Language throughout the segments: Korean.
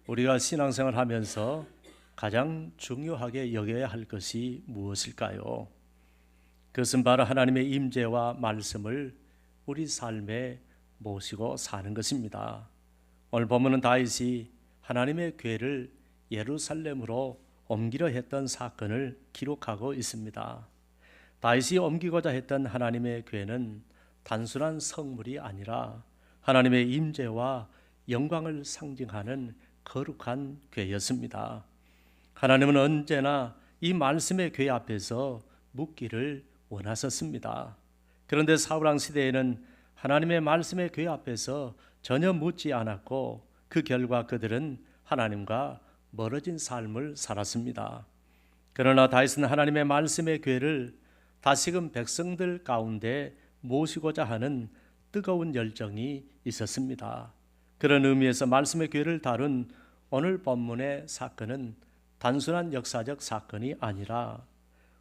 우리가 신앙생활 하면서 가장 중요하게 여겨야 할 것이 무엇일까요? 그것은 바로 하나님의 임재와 말씀을 우리 삶에 모시고 사는 것입니다. 오늘 본문은 다윗이 하나님의 궤를 예루살렘으로 옮기려 했던 사건을 기록하고 있습니다. 다윗이 옮기고자 했던 하나님의 궤는 단순한 성물이 아니라 하나님의 임재와 영광을 상징하는 거룩한 궤였습니다. 하나님은 언제나 이 말씀의 궤 앞에서 묻기를 원하셨습니다. 그런데 사울왕 시대에는 하나님의 말씀의 궤 앞에서 전혀 묻지 않았고 그 결과 그들은 하나님과 멀어진 삶을 살았습니다. 그러나 다윗은 하나님의 말씀의 궤를 다시금 백성들 가운데 모시고자 하는 뜨거운 열정이 있었습니다. 그런 의미에서 말씀의 궤를 다룬 오늘 본문의 사건은 단순한 역사적 사건이 아니라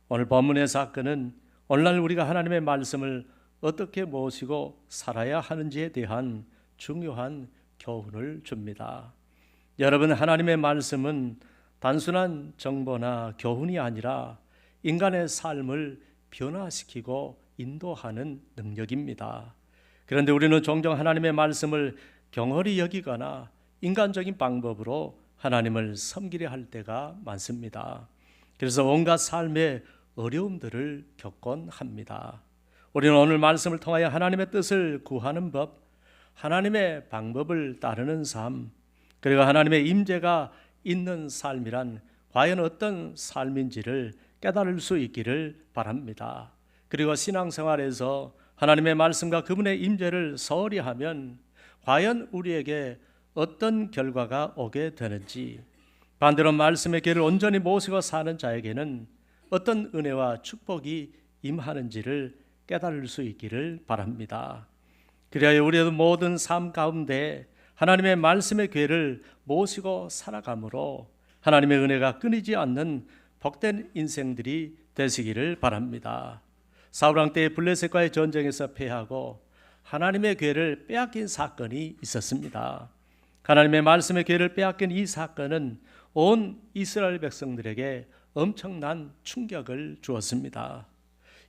오늘 본문의 사건은 오늘날 우리가 하나님의 말씀을 어떻게 모시고 살아야 하는지에 대한 중요한 교훈을 줍니다. 여러분, 하나님의 말씀은 단순한 정보나 교훈이 아니라 인간의 삶을 변화시키고 인도하는 능력입니다. 그런데 우리는 종종 하나님의 말씀을 경홀히 여기거나 인간적인 방법으로 하나님을 섬기려 할 때가 많습니다. 그래서 온갖 삶의 어려움들을 겪곤 합니다. 우리는 오늘 말씀을 통하여 하나님의 뜻을 구하는 법, 하나님의 방법을 따르는 삶, 그리고 하나님의 임재가 있는 삶이란 과연 어떤 삶인지를 깨달을 수 있기를 바랍니다. 그리고 신앙생활에서 하나님의 말씀과 그분의 임재를 소홀히 하면 과연 우리에게 어떤 결과가 오게 되는지, 반대로 말씀의 길을 온전히 모시고 사는 자에게는 어떤 은혜와 축복이 임하는지를 깨달을 수 있기를 바랍니다. 그래야 우리의 모든 삶 가운데 하나님의 말씀의 궤를 모시고 살아감으로 하나님의 은혜가 끊이지 않는 복된 인생들이 되시기를 바랍니다. 사울왕 때의 블레셋과의 전쟁에서 패하고 하나님의 궤를 빼앗긴 사건이 있었습니다. 하나님의 말씀의 궤를 빼앗긴 이 사건은 온 이스라엘 백성들에게 엄청난 충격을 주었습니다.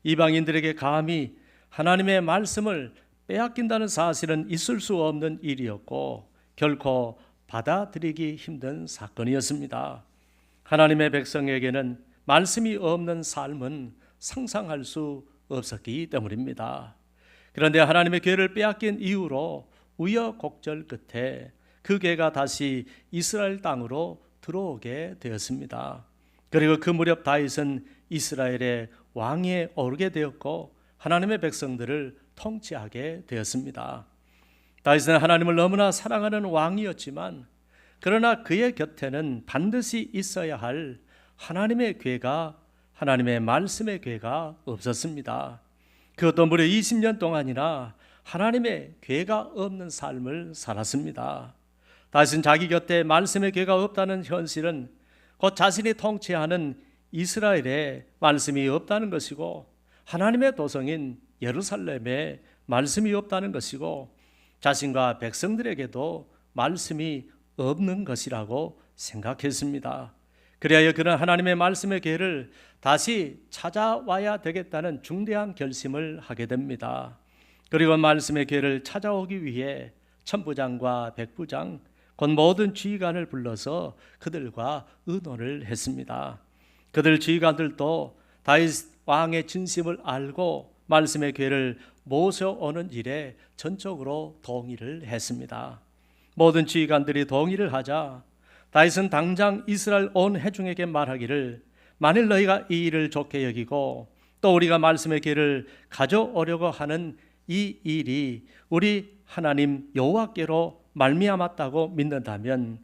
이방인들에게 감히 하나님의 말씀을 빼앗긴다는 사실은 있을 수 없는 일이었고 결코 받아들이기 힘든 사건이었습니다. 하나님의 백성에게는 말씀이 없는 삶은 상상할 수 없었기 때문입니다. 그런데 하나님의 궤를 빼앗긴 이후로 우여곡절 끝에 그 궤가 다시 이스라엘 땅으로 들어오게 되었습니다. 그리고 그 무렵 다윗은 이스라엘의 왕위에 오르게 되었고 하나님의 백성들을 통치하게 되었습니다. 다윗은 하나님을 너무나 사랑하는 왕이었지만 그러나 그의 곁에는 반드시 있어야 할 하나님의 궤가, 하나님의 말씀의 궤가 없었습니다. 그것도 무려 20년 동안이나 하나님의 궤가 없는 삶을 살았습니다. 다윗은 자기 곁에 말씀의 궤가 없다는 현실은 곧 자신이 통치하는 이스라엘에 말씀이 없다는 것이고 하나님의 도성인 예루살렘에 말씀이 없다는 것이고 자신과 백성들에게도 말씀이 없는 것이라고 생각했습니다. 그리하여 그는 하나님의 말씀의 궤를 다시 찾아와야 되겠다는 중대한 결심을 하게 됩니다. 그리고 말씀의 궤를 찾아오기 위해 천부장과 백부장 곧 모든 지휘관을 불러서 그들과 의논을 했습니다. 그들 지휘관들도 다윗 왕의 진심을 알고 말씀의 궤를 모셔오는 일에 전적으로 동의를 했습니다. 모든 지휘관들이 동의를 하자 다윗은 당장 이스라엘 온 회중에게 말하기를 만일 너희가 이 일을 좋게 여기고 또 우리가 말씀의 궤를 가져오려고 하는 이 일이 우리 하나님 여호와께로 말미암았다고 믿는다면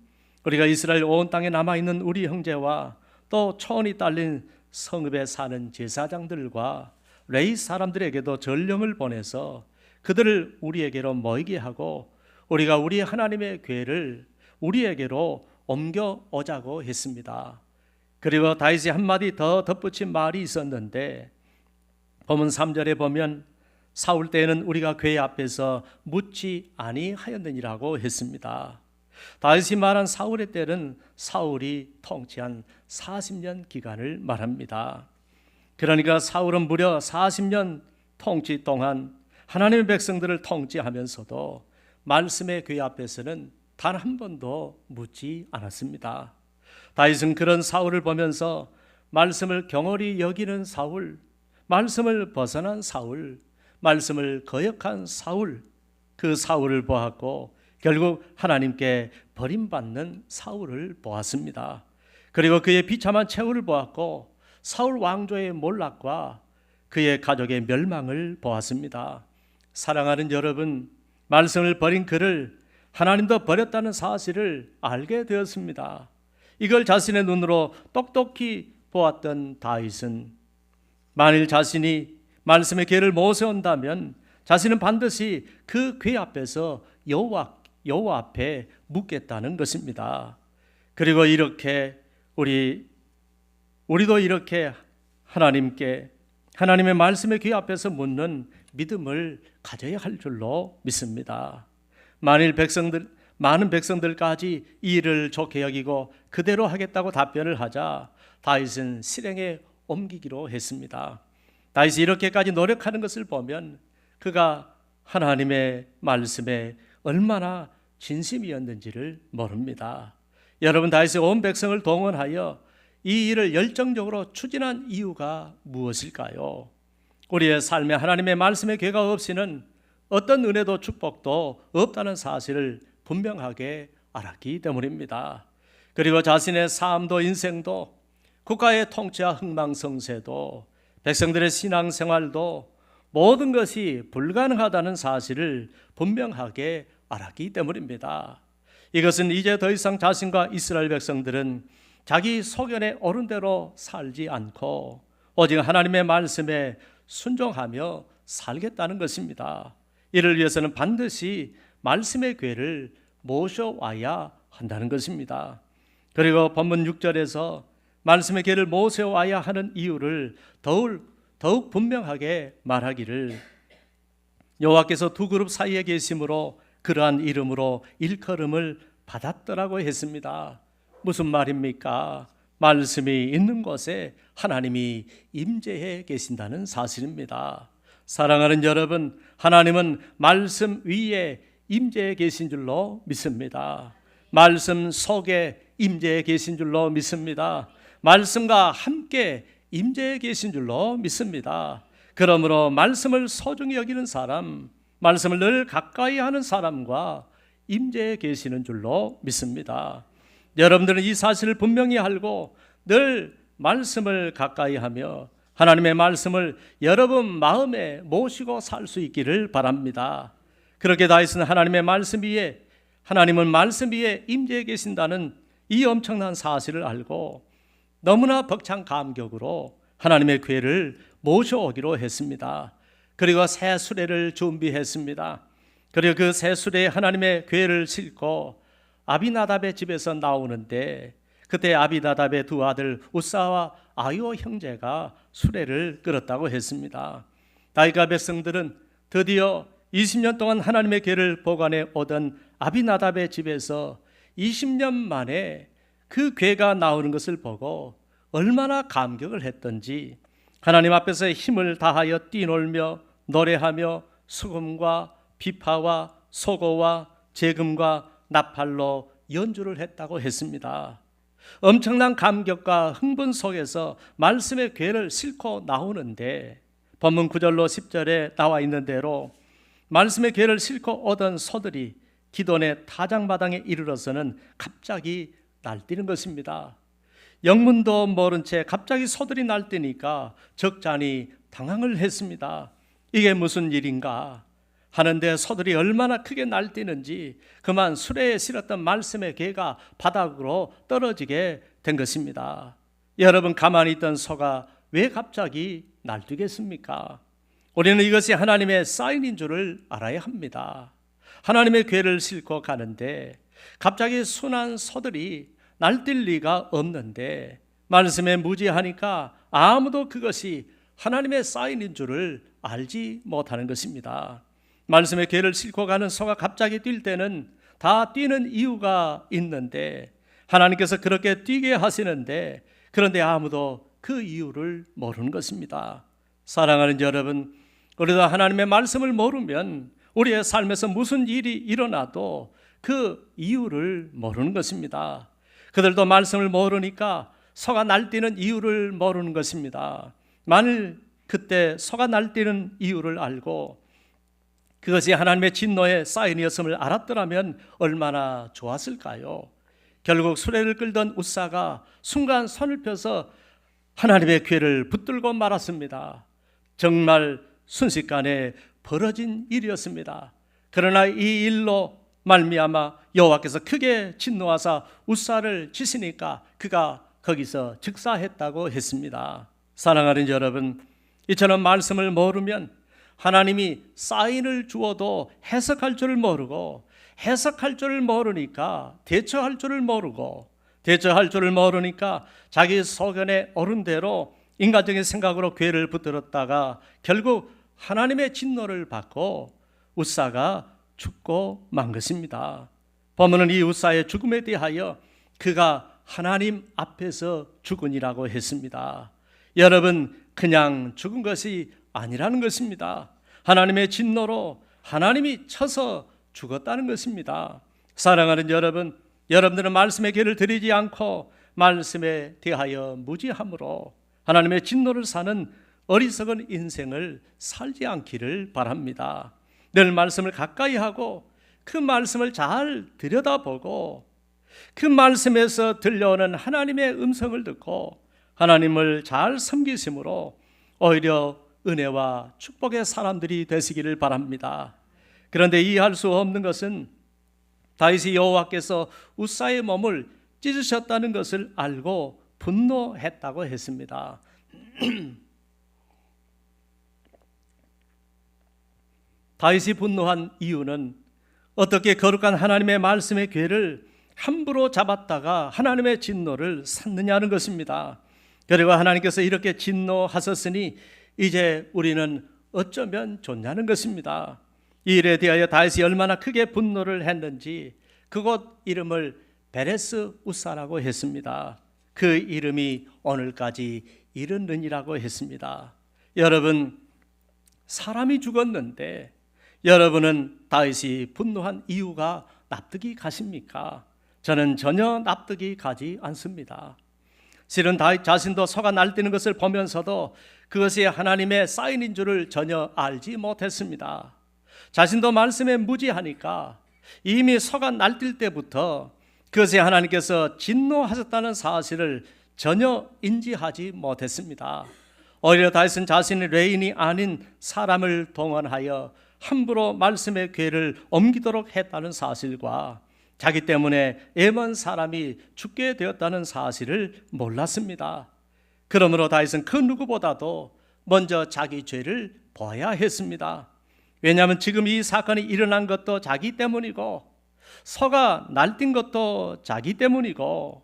우리가 이스라엘 온 땅에 남아있는 우리 형제와 또 초원이 딸린 성읍에 사는 제사장들과 레위 사람들에게도 전령을 보내서 그들을 우리에게로 모이게 하고 우리가 우리 하나님의 궤를 우리에게로 옮겨오자고 했습니다. 그리고 다윗이 한마디 더 덧붙인 말이 있었는데 본문 3절에 보면 사울 때에는 우리가 궤 앞에서 묻지 아니하였느니라고 했습니다. 다윗이 말한 사울의 때는 사울이 통치한 40년 기간을 말합니다. 그러니까 사울은 무려 40년 통치 동안 하나님의 백성들을 통치하면서도 말씀의 궤 앞에서는 단 한 번도 묻지 않았습니다. 다윗은 그런 사울을 보면서 말씀을 경홀히 여기는 사울, 말씀을 벗어난 사울, 말씀을 거역한 사울, 그 사울을 보았고 결국 하나님께 버림받는 사울을 보았습니다. 그리고 그의 비참한 최후를 보았고 사울 왕조의 몰락과 그의 가족의 멸망을 보았습니다. 사랑하는 여러분, 말씀을 버린 그를 하나님도 버렸다는 사실을 알게 되었습니다. 이걸 자신의 눈으로 똑똑히 보았던 다윗은 만일 자신이 말씀의 궤를 모세운다면 자신은 반드시 그 궤 앞에서 여호와 앞에 묻겠다는 것입니다. 그리고 이렇게 우리도 이렇게 하나님께 하나님의 말씀의 궤 앞에서 묻는 믿음을 가져야 할 줄로 믿습니다. 만일 많은 백성들까지 이 일을 좋게 여기고 그대로 하겠다고 답변을 하자 다윗은 실행에 옮기기로 했습니다. 다윗이 이렇게까지 노력하는 것을 보면 그가 하나님의 말씀에 얼마나 진심이었는지를 모릅니다. 여러분, 다윗이 온 백성을 동원하여 이 일을 열정적으로 추진한 이유가 무엇일까요? 우리의 삶에 하나님의 말씀의 궤가 없이는 어떤 은혜도 축복도 없다는 사실을 분명하게 알았기 때문입니다. 그리고 자신의 삶도 인생도 국가의 통치와 흥망성쇠도 백성들의 신앙생활도 모든 것이 불가능하다는 사실을 분명하게 알았기 때문입니다. 이것은 이제 더 이상 자신과 이스라엘 백성들은 자기 소견에 옳은 대로 살지 않고 오직 하나님의 말씀에 순종하며 살겠다는 것입니다. 이를 위해서는 반드시 말씀의 궤를 모셔와야 한다는 것입니다. 그리고 본문 6절에서 말씀의 궤를 모셔와야 하는 이유를 더욱 분명하게 말하기를 여호와께서 두 그룹 사이에 계심으로 그러한 이름으로 일컬음을 받았더라고 했습니다. 무슨 말입니까? 말씀이 있는 곳에 하나님이 임재해 계신다는 사실입니다. 사랑하는 여러분, 하나님은 말씀 위에 임재해 계신 줄로 믿습니다. 말씀 속에 임재해 계신 줄로 믿습니다. 말씀과 함께 임재해 계신 줄로 믿습니다. 그러므로 말씀을 소중히 여기는 사람, 말씀을 늘 가까이 하는 사람과 임재해 계시는 줄로 믿습니다. 여러분들은 이 사실을 분명히 알고 늘 말씀을 가까이 하며 하나님의 말씀을 여러분 마음에 모시고 살 수 있기를 바랍니다. 그렇게 다윗은 하나님은 말씀 위에 임재해 계신다는 이 엄청난 사실을 알고 너무나 벅찬 감격으로 하나님의 궤를 모셔오기로 했습니다. 그리고 새 수레를 준비했습니다. 그리고 그 새 수레에 하나님의 궤를 싣고 아비나답의 집에서 나오는데 그때 아비나답의 두 아들 우사와 아요 형제가 수레를 끌었다고 했습니다. 다윗과 백성들은 드디어 20년 동안 하나님의 궤를 보관해 오던 아비나답의 집에서 20년 만에 그 궤가 나오는 것을 보고 얼마나 감격을 했던지 하나님 앞에서 힘을 다하여 뛰놀며 노래하며 수금과 비파와 소고와 제금과 나팔로 연주를 했다고 했습니다. 엄청난 감격과 흥분 속에서 말씀의 궤를 싣고 나오는데 본문 9절로 10절에 나와 있는 대로 말씀의 궤를 싣고 오던 소들이 기돈의 타작마당에 이르러서는 갑자기 날뛰는 것입니다. 영문도 모른 채 갑자기 소들이 날뛰니까 적잖이 당황을 했습니다. 이게 무슨 일인가 하는데 소들이 얼마나 크게 날뛰는지 그만 수레에 실었던 말씀의 궤가 바닥으로 떨어지게 된 것입니다. 여러분, 가만히 있던 소가 왜 갑자기 날뛰겠습니까? 우리는 이것이 하나님의 사인인 줄을 알아야 합니다. 하나님의 궤를 싣고 가는데 갑자기 순한 소들이 날뛸 리가 없는데 말씀에 무지하니까 아무도 그것이 하나님의 사인인 줄을 알지 못하는 것입니다. 말씀의 궤를 싣고 가는 소가 갑자기 뛸 때는 다 뛰는 이유가 있는데 하나님께서 그렇게 뛰게 하시는데 그런데 아무도 그 이유를 모르는 것입니다. 사랑하는 여러분, 우리도 하나님의 말씀을 모르면 우리의 삶에서 무슨 일이 일어나도 그 이유를 모르는 것입니다. 그들도 말씀을 모르니까 소가 날뛰는 이유를 모르는 것입니다. 만일 그때 소가 날뛰는 이유를 알고 그것이 하나님의 진노의 사인이었음을 알았더라면 얼마나 좋았을까요? 결국 수레를 끌던 웃사가 순간 손을 펴서 하나님의 궤를 붙들고 말았습니다. 정말 순식간에 벌어진 일이었습니다. 그러나 이 일로 말미암아 여호와께서 크게 진노하사 웃사를 치시니까 그가 거기서 즉사했다고 했습니다. 사랑하는 여러분, 이처럼 말씀을 모르면 하나님이 사인을 주어도 해석할 줄을 모르고 해석할 줄을 모르니까 대처할 줄을 모르고 대처할 줄을 모르니까 자기 소견에 오른 대로 인간적인 생각으로 궤를 붙들었다가 결국 하나님의 진노를 받고 웃사가 죽고 만 것입니다. 본문은 이 웃사의 죽음에 대하여 그가 하나님 앞에서 죽으니라고 했습니다. 여러분, 그냥 죽은 것이 아니라는 것입니다. 하나님의 진노로 하나님이 쳐서 죽었다는 것입니다. 사랑하는 여러분, 여러분들은 말씀의 길을 들이지 않고 말씀에 대하여 무지함으로 하나님의 진노를 사는 어리석은 인생을 살지 않기를 바랍니다. 늘 말씀을 가까이 하고 그 말씀을 잘 들여다보고 그 말씀에서 들려오는 하나님의 음성을 듣고 하나님을 잘 섬기심으로 오히려 은혜와 축복의 사람들이 되시기를 바랍니다. 그런데 이해할 수 없는 것은 다윗이 여호와께서 웃사의 몸을 찢으셨다는 것을 알고 분노했다고 했습니다. 다윗이 분노한 이유는 어떻게 거룩한 하나님의 말씀의 궤를 함부로 잡았다가 하나님의 진노를 샀느냐는 것입니다. 그리고 하나님께서 이렇게 진노하셨으니 이제 우리는 어쩌면 좋냐는 것입니다. 이 일에 대하여 다윗이 얼마나 크게 분노를 했는지 그곳 이름을 베레스 웃사라고 했습니다. 그 이름이 오늘까지 이르느니라고 했습니다. 여러분, 사람이 죽었는데 여러분은 다윗이 분노한 이유가 납득이 가십니까? 저는 전혀 납득이 가지 않습니다. 실은 다윗 자신도 소가 날뛰는 것을 보면서도 그것이 하나님의 사인인 줄을 전혀 알지 못했습니다. 자신도 말씀에 무지하니까 이미 소가 날뛸 때부터 그것이 하나님께서 진노하셨다는 사실을 전혀 인지하지 못했습니다. 오히려 다윗은 자신의 레인이 아닌 사람을 동원하여 함부로 말씀의 궤를 옮기도록 했다는 사실과 자기 때문에 애먼 사람이 죽게 되었다는 사실을 몰랐습니다. 그러므로 다윗은 그 누구보다도 먼저 자기 죄를 보아야 했습니다. 왜냐하면 지금 이 사건이 일어난 것도 자기 때문이고 소가 날뛴 것도 자기 때문이고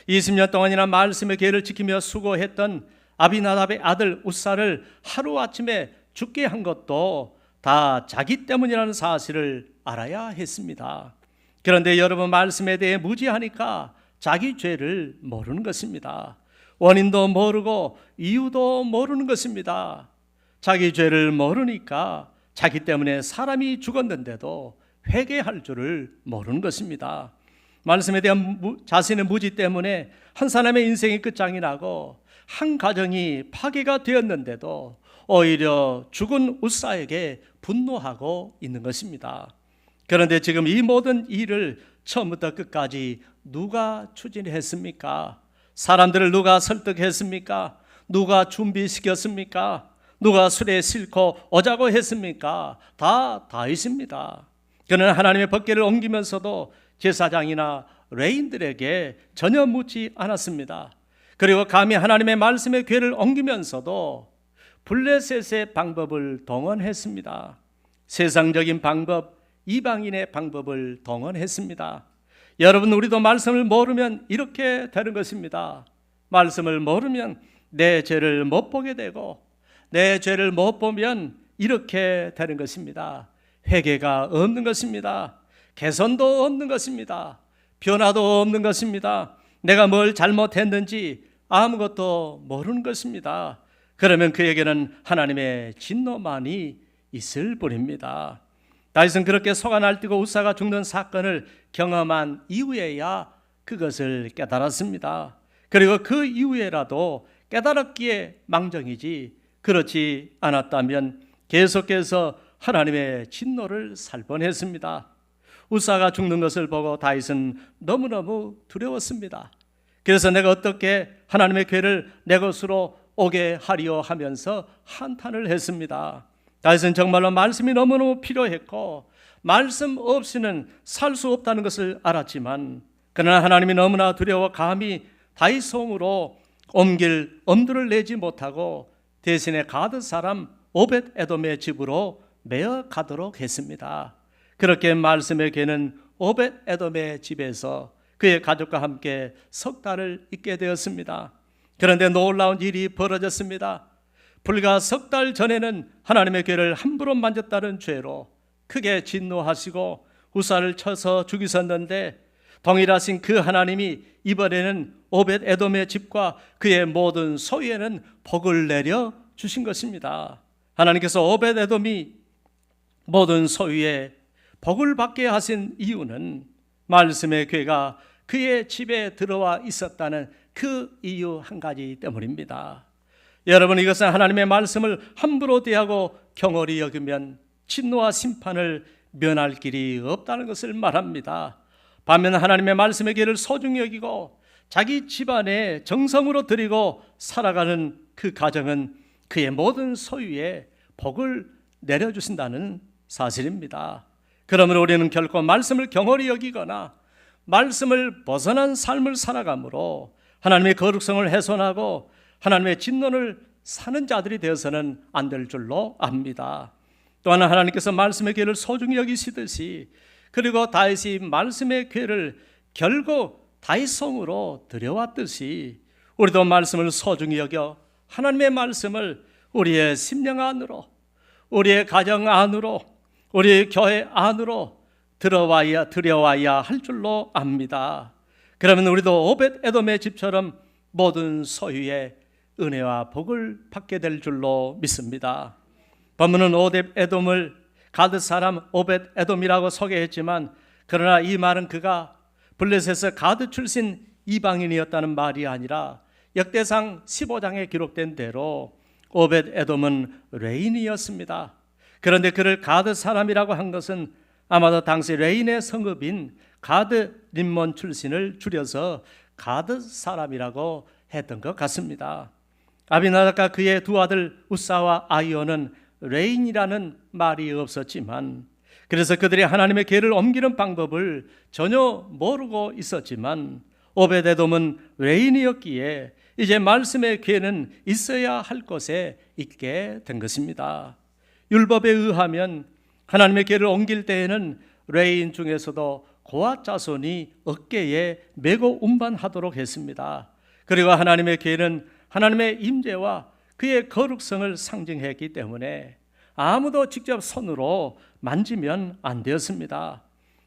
20년 동안이나 말씀의 궤를 지키며 수고했던 아비나답의 아들 웃사를 하루아침에 죽게 한 것도 다 자기 때문이라는 사실을 알아야 했습니다. 그런데 여러분, 말씀에 대해 무지하니까 자기 죄를 모르는 것입니다. 원인도 모르고 이유도 모르는 것입니다. 자기 죄를 모르니까 자기 때문에 사람이 죽었는데도 회개할 줄을 모르는 것입니다. 말씀에 대한 자신의 무지 때문에 한 사람의 인생이 끝장이 나고 한 가정이 파괴가 되었는데도 오히려 죽은 웃사에게 분노하고 있는 것입니다. 그런데 지금 이 모든 일을 처음부터 끝까지 누가 추진했습니까? 사람들을 누가 설득했습니까? 누가 준비시켰습니까? 누가 술에 싣고 오자고 했습니까? 다 다윗입니다. 그는 하나님의 법궤를 옮기면서도 제사장이나 레인들에게 전혀 묻지 않았습니다. 그리고 감히 하나님의 말씀의 궤를 옮기면서도 블레셋의 방법을 동원했습니다. 세상적인 방법, 이방인의 방법을 동원했습니다. 여러분, 우리도 말씀을 모르면 이렇게 되는 것입니다. 말씀을 모르면 내 죄를 못 보게 되고 내 죄를 못 보면 이렇게 되는 것입니다. 회개가 없는 것입니다. 개선도 없는 것입니다. 변화도 없는 것입니다. 내가 뭘 잘못했는지 아무것도 모르는 것입니다. 그러면 그에게는 하나님의 진노만이 있을 뿐입니다. 다윗은 그렇게 소가 날뛰고 우사가 죽는 사건을 경험한 이후에야 그것을 깨달았습니다. 그리고 그 이후에라도 깨달았기에 망정이지, 그렇지 않았다면 계속해서 하나님의 진노를 살 뻔했습니다. 우사가 죽는 것을 보고 다윗은 너무너무 두려웠습니다. 그래서 내가 어떻게 하나님의 괴를 내 것으로 오게 하리요 하면서 한탄을 했습니다. 다윗은 정말로 말씀이 너무너무 필요했고 말씀 없이는 살 수 없다는 것을 알았지만, 그러나 하나님이 너무나 두려워 감히 다윗 성으로 옮길 엄두를 내지 못하고 대신에 가드 사람 오벳 에돔의 집으로 메어 가도록 했습니다. 그렇게 말씀의 괴는 오벳 에돔의 집에서 그의 가족과 함께 석 달을 있게 되었습니다. 그런데 놀라운 일이 벌어졌습니다. 불과 석 달 전에는 하나님의 괴를 함부로 만졌다는 죄로 크게 진노하시고 우사를 쳐서 죽이셨는데, 동일하신 그 하나님이 이번에는 오벳 에돔의 집과 그의 모든 소유에는 복을 내려 주신 것입니다. 하나님께서 오벳 에돔이 모든 소유에 복을 받게 하신 이유는 말씀의 괴가 그의 집에 들어와 있었다는 그 이유 한 가지 때문입니다. 여러분, 이것은 하나님의 말씀을 함부로 대하고 경홀히 여기면 진노와 심판을 면할 길이 없다는 것을 말합니다. 반면 하나님의 말씀의 괴를 소중히 여기고 자기 집안에 정성으로 드리고 살아가는 그 가정은 그의 모든 소유에 복을 내려주신다는 사실입니다. 그러므로 우리는 결코 말씀을 경홀히 여기거나 말씀을 벗어난 삶을 살아가므로 하나님의 거룩성을 훼손하고 하나님의 진노를 사는 자들이 되어서는 안 될 줄로 압니다. 또한 하나님께서 말씀의 괴를 소중히 여기시듯이, 그리고 다윗이 말씀의 괴를 결국 다윗 성으로 들여왔듯이, 우리도 말씀을 소중히 여겨 하나님의 말씀을 우리의 심령 안으로, 우리의 가정 안으로, 우리의 교회 안으로 들여와야 할 줄로 압니다. 그러면 우리도 오벳 에돔의 집처럼 모든 소유의 은혜와 복을 받게 될 줄로 믿습니다. 본문은 오벳 에돔을 가드 사람 오벳 에돔이라고 소개했지만, 그러나 이 말은 그가 블레셋에서 가드 출신 이방인이었다는 말이 아니라 역대상 15장에 기록된 대로 오벳 에돔은 레인이었습니다. 그런데 그를 가드 사람이라고 한 것은 아마도 당시 레인의 성읍인 가드 림몬 출신을 줄여서 가드 사람이라고 했던 것 같습니다. 아비나답과 그의 두 아들 우사와 아이오는 레인이라는 말이 없었지만, 그래서 그들이 하나님의 괴를 옮기는 방법을 전혀 모르고 있었지만, 오벳 에돔은 레인이었기에 이제 말씀의 괴는 있어야 할 곳에 있게 된 것입니다. 율법에 의하면 하나님의 괴를 옮길 때에는 레인 중에서도 고앗 자손이 어깨에 메고 운반하도록 했습니다. 그리고 하나님의 괴는 하나님의 임재와 그의 거룩성을 상징했기 때문에 아무도 직접 손으로 만지면 안 되었습니다.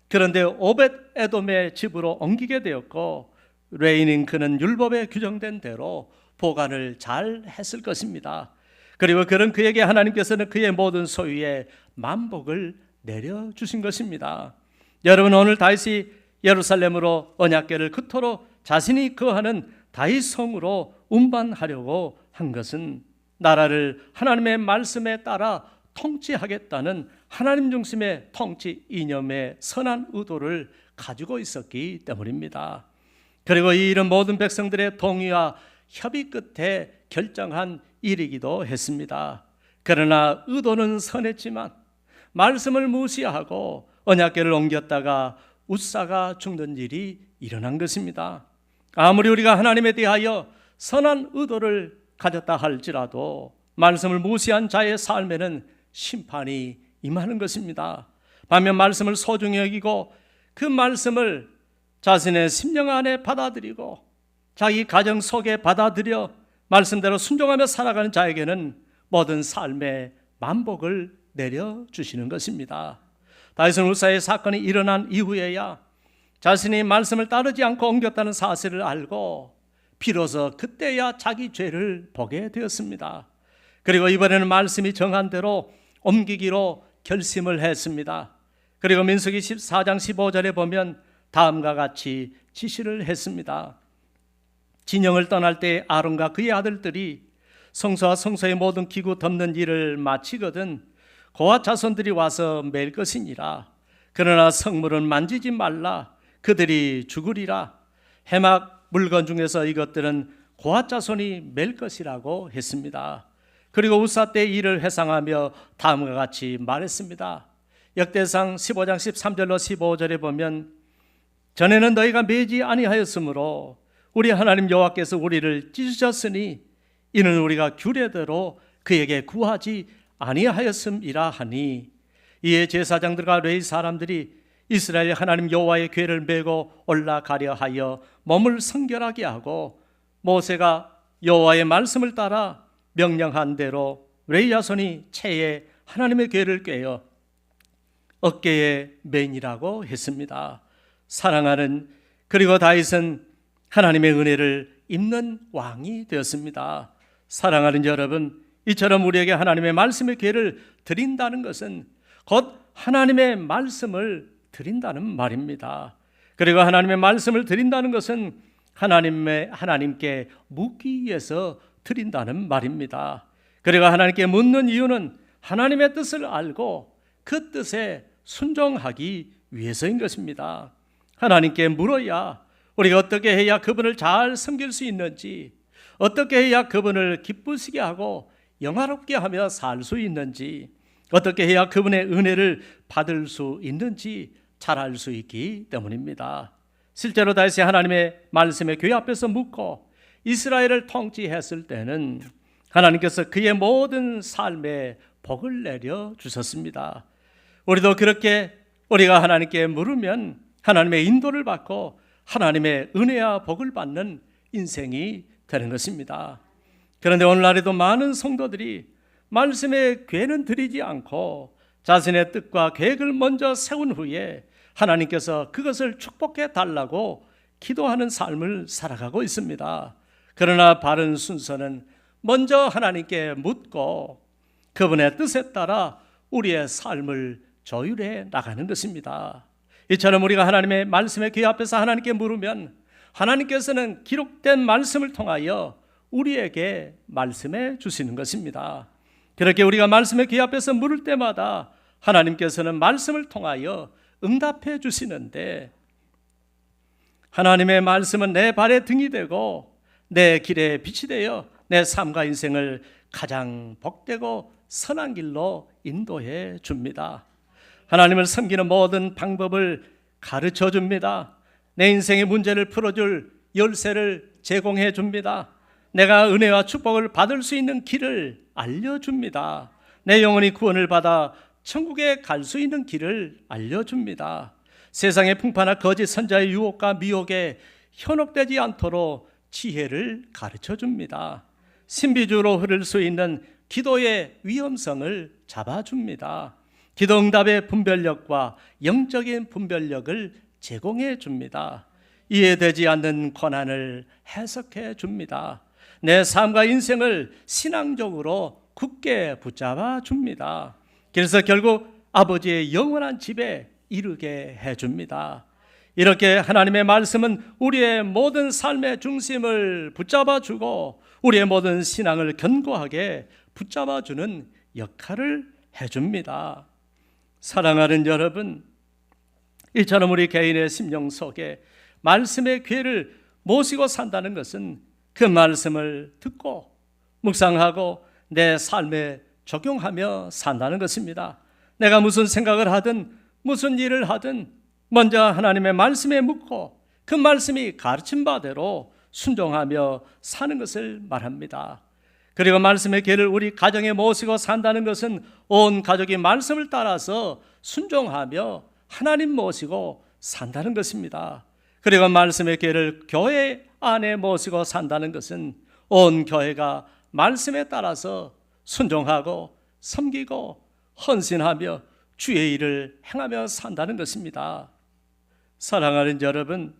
그런데 오벳 에돔의 집으로 옮기게 되었고, 레인인 그는 율법에 규정된 대로 보관을 잘 했을 것입니다. 그리고 그런 그에게 하나님께서는 그의 모든 소유에 만복을 내려주신 것입니다. 여러분, 오늘 다윗이 예루살렘으로 언약궤를 그토록 자신이 거하는 다윗 성으로 운반하려고 한 것은 나라를 하나님의 말씀에 따라 통치하겠다는 하나님 중심의 통치 이념의 선한 의도를 가지고 있었기 때문입니다. 그리고 이 일은 모든 백성들의 동의와 협의 끝에 결정한 일이기도 했습니다. 그러나 의도는 선했지만 말씀을 무시하고 언약궤를 옮겼다가 우사가 죽는 일이 일어난 것입니다. 아무리 우리가 하나님에 대하여 선한 의도를 가졌다 할지라도 말씀을 무시한 자의 삶에는 심판이 임하는 것입니다. 반면 말씀을 소중히 여기고 그 말씀을 자신의 심령 안에 받아들이고 자기 가정 속에 받아들여 말씀대로 순종하며 살아가는 자에게는 모든 삶의 만복을 내려주시는 것입니다. 다윗은 우사의 사건이 일어난 이후에야 자신이 말씀을 따르지 않고 옮겼다는 사실을 알고 비로소 그때야 자기 죄를 보게 되었습니다. 그리고 이번에는 말씀이 정한 대로 옮기기로 결심을 했습니다. 그리고 민수기 14장 15절에 보면 다음과 같이 지시를 했습니다. 진영을 떠날 때 아론과 그의 아들들이 성소와 성소의 모든 기구 덮는 일을 마치거든 고아 자손들이 와서 맬 것이니라. 그러나 성물은 만지지 말라. 그들이 죽으리라. 해막 물건 중에서 이것들은 고아 자손이 맬 것이라고 했습니다. 그리고 우사 때 일을 회상하며 다음과 같이 말했습니다. 역대상 15장 13절로 15절에 보면 전에는 너희가 매지 아니하였으므로 우리 하나님 여호와께서 우리를 찢으셨으니 이는 우리가 규례대로 그에게 구하지 아니하였음이라 하니, 이에 제사장들과 레위 사람들이 이스라엘 하나님 여호와의 궤를 메고 올라가려 하여 몸을 성결하게 하고 모세가 여호와의 말씀을 따라 명령한 대로 레위 자손이 채에 하나님의 궤를 꿰어 어깨에 매니라고 했습니다. 사랑하는, 그리고 다윗은 하나님의 은혜를 입는 왕이 되었습니다. 사랑하는 여러분, 이처럼 우리에게 하나님의 말씀의 궤를 드린다는 것은 곧 하나님의 말씀을 드린다는 말입니다. 그리고 하나님의 말씀을 드린다는 것은 하나님께 묻기 위해서 드린다는 말입니다. 그리고 하나님께 묻는 이유는 하나님의 뜻을 알고 그 뜻에 순종하기 위해서인 것입니다. 하나님께 물어야 우리가 어떻게 해야 그분을 잘 섬길 수 있는지, 어떻게 해야 그분을 기쁘시게 하고 영화롭게 하며 살 수 있는지, 어떻게 해야 그분의 은혜를 받을 수 있는지 잘 알 수 있기 때문입니다. 실제로 다윗이 하나님의 말씀에 교회 앞에서 묻고 이스라엘을 통치했을 때는 하나님께서 그의 모든 삶에 복을 내려 주셨습니다. 우리도 그렇게 우리가 하나님께 물으면 하나님의 인도를 받고 하나님의 은혜와 복을 받는 인생이 되는 것입니다. 그런데 오늘날에도 많은 성도들이 말씀의 궤는 드리지 않고 자신의 뜻과 계획을 먼저 세운 후에 하나님께서 그것을 축복해 달라고 기도하는 삶을 살아가고 있습니다. 그러나 바른 순서는 먼저 하나님께 묻고 그분의 뜻에 따라 우리의 삶을 조율해 나가는 것입니다. 이처럼 우리가 하나님의 말씀의 궤 앞에서 하나님께 물으면 하나님께서는 기록된 말씀을 통하여 우리에게 말씀해 주시는 것입니다. 그렇게 우리가 말씀의 궤 앞에서 물을 때마다 하나님께서는 말씀을 통하여 응답해 주시는데, 하나님의 말씀은 내 발의 등이 되고 내 길에 빛이 되어 내 삶과 인생을 가장 복되고 선한 길로 인도해 줍니다. 하나님을 섬기는 모든 방법을 가르쳐 줍니다. 내 인생의 문제를 풀어줄 열쇠를 제공해 줍니다. 내가 은혜와 축복을 받을 수 있는 길을 알려줍니다. 내 영혼이 구원을 받아 천국에 갈 수 있는 길을 알려줍니다. 세상의 풍파나 거짓 선자의 유혹과 미혹에 현혹되지 않도록 지혜를 가르쳐줍니다. 신비주의로 흐를 수 있는 기도의 위험성을 잡아줍니다. 기도 응답의 분별력과 영적인 분별력을 제공해 줍니다. 이해되지 않는 고난을 해석해 줍니다. 내 삶과 인생을 신앙적으로 굳게 붙잡아 줍니다. 그래서 결국 아버지의 영원한 집에 이르게 해줍니다. 이렇게 하나님의 말씀은 우리의 모든 삶의 중심을 붙잡아주고 우리의 모든 신앙을 견고하게 붙잡아주는 역할을 해줍니다. 사랑하는 여러분, 이처럼 우리 개인의 심령 속에 말씀의 궤를 모시고 산다는 것은 그 말씀을 듣고 묵상하고 내 삶에 적용하며 산다는 것입니다. 내가 무슨 생각을 하든 무슨 일을 하든 먼저 하나님의 말씀에 묻고 그 말씀이 가르친 바대로 순종하며 사는 것을 말합니다. 그리고 말씀의 궤를 우리 가정에 모시고 산다는 것은 온 가족이 말씀을 따라서 순종하며 하나님 모시고 산다는 것입니다. 그리고 말씀의 궤를 교회 안에 모시고 산다는 것은 온 교회가 말씀에 따라서 순종하고 섬기고 헌신하며 주의 일을 행하며 산다는 것입니다. 사랑하는 여러분,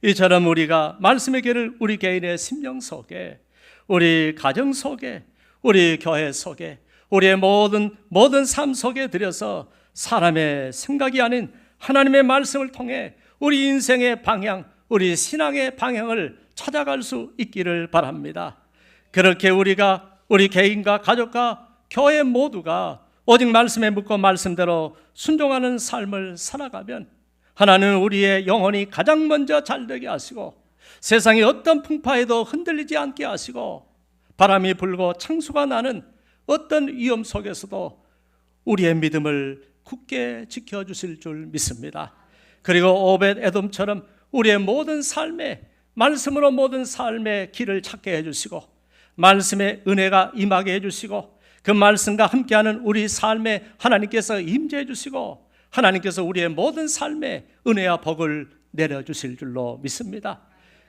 이처럼 우리가 말씀의 길을 우리 개인의 심령 속에, 우리 가정 속에, 우리 교회 속에, 우리의 모든 삶 속에 들여서 사람의 생각이 아닌 하나님의 말씀을 통해 우리 인생의 방향, 우리 신앙의 방향을 찾아갈 수 있기를 바랍니다. 그렇게 우리가 우리 개인과 가족과 교회 모두가 오직 말씀에 묻고 말씀대로 순종하는 삶을 살아가면 하나님은 우리의 영혼이 가장 먼저 잘되게 하시고 세상의 어떤 풍파에도 흔들리지 않게 하시고 바람이 불고 창수가 나는 어떤 위험 속에서도 우리의 믿음을 굳게 지켜주실 줄 믿습니다. 그리고 오벳 에돔처럼 우리의 모든 삶에 말씀으로 모든 삶의 길을 찾게 해주시고 말씀의 은혜가 임하게 해주시고 그 말씀과 함께하는 우리 삶에 하나님께서 임재해 주시고 하나님께서 우리의 모든 삶에 은혜와 복을 내려주실 줄로 믿습니다.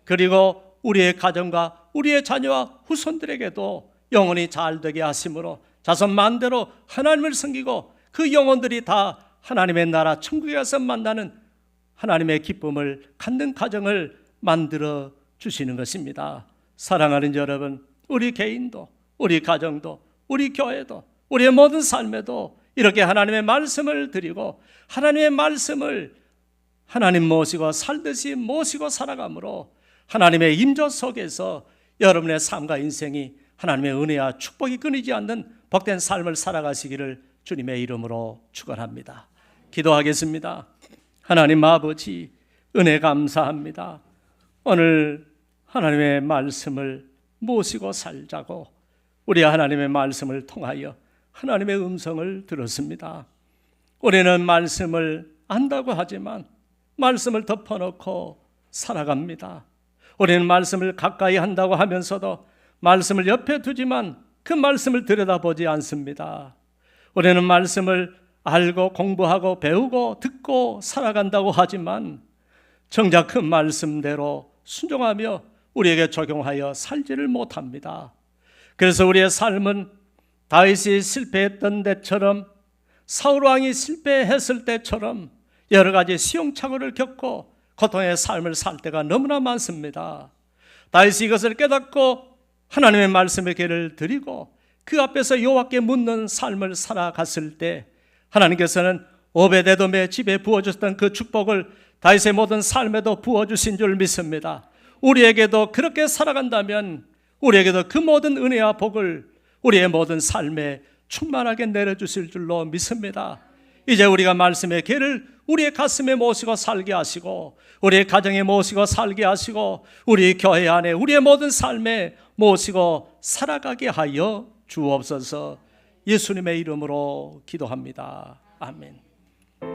그리고 우리의 가정과 우리의 자녀와 후손들에게도 영혼이 잘되게 하심으로 자손 만대로 하나님을 섬기고 그 영혼들이 다 하나님의 나라 천국에 가서 만나는 하나님의 기쁨을 갖는 가정을 만들어 주시는 것입니다. 사랑하는 여러분, 우리 개인도 우리 가정도 우리 교회도 우리의 모든 삶에도 이렇게 하나님의 말씀을 드리고 하나님의 말씀을 하나님 모시고 살듯이 모시고 살아감으로 하나님의 임조 속에서 여러분의 삶과 인생이 하나님의 은혜와 축복이 끊이지 않는 복된 삶을 살아가시기를 주님의 이름으로 축원합니다. 기도하겠습니다. 하나님 아버지, 은혜 감사합니다. 오늘 하나님의 말씀을 모시고 살자고 우리 하나님의 말씀을 통하여 하나님의 음성을 들었습니다. 우리는 말씀을 안다고 하지만 말씀을 덮어놓고 살아갑니다. 우리는 말씀을 가까이 한다고 하면서도 말씀을 옆에 두지만 그 말씀을 들여다보지 않습니다. 우리는 말씀을 알고 공부하고 배우고 듣고 살아간다고 하지만 정작 그 말씀대로 순종하며 우리에게 적용하여 살지를 못합니다. 그래서 우리의 삶은 다윗이 실패했던 때처럼 사울 왕이 실패했을 때처럼 여러 가지 시행착오를 겪고 고통의 삶을 살 때가 너무나 많습니다. 다윗이 이것을 깨닫고 하나님의 말씀의 길을 드리고 그 앞에서 여호와께 묻는 삶을 살아갔을 때 하나님께서는 오벳에돔의 집에 부어주셨던 그 축복을 다윗의 모든 삶에도 부어주신 줄 믿습니다. 우리에게도 그렇게 살아간다면 우리에게도 그 모든 은혜와 복을 우리의 모든 삶에 충만하게 내려주실 줄로 믿습니다. 이제 우리가 말씀의 길을 우리의 가슴에 모시고 살게 하시고 우리의 가정에 모시고 살게 하시고 우리 교회 안에 우리의 모든 삶에 모시고 살아가게 하여 주옵소서. 예수님의 이름으로 기도합니다. 아멘.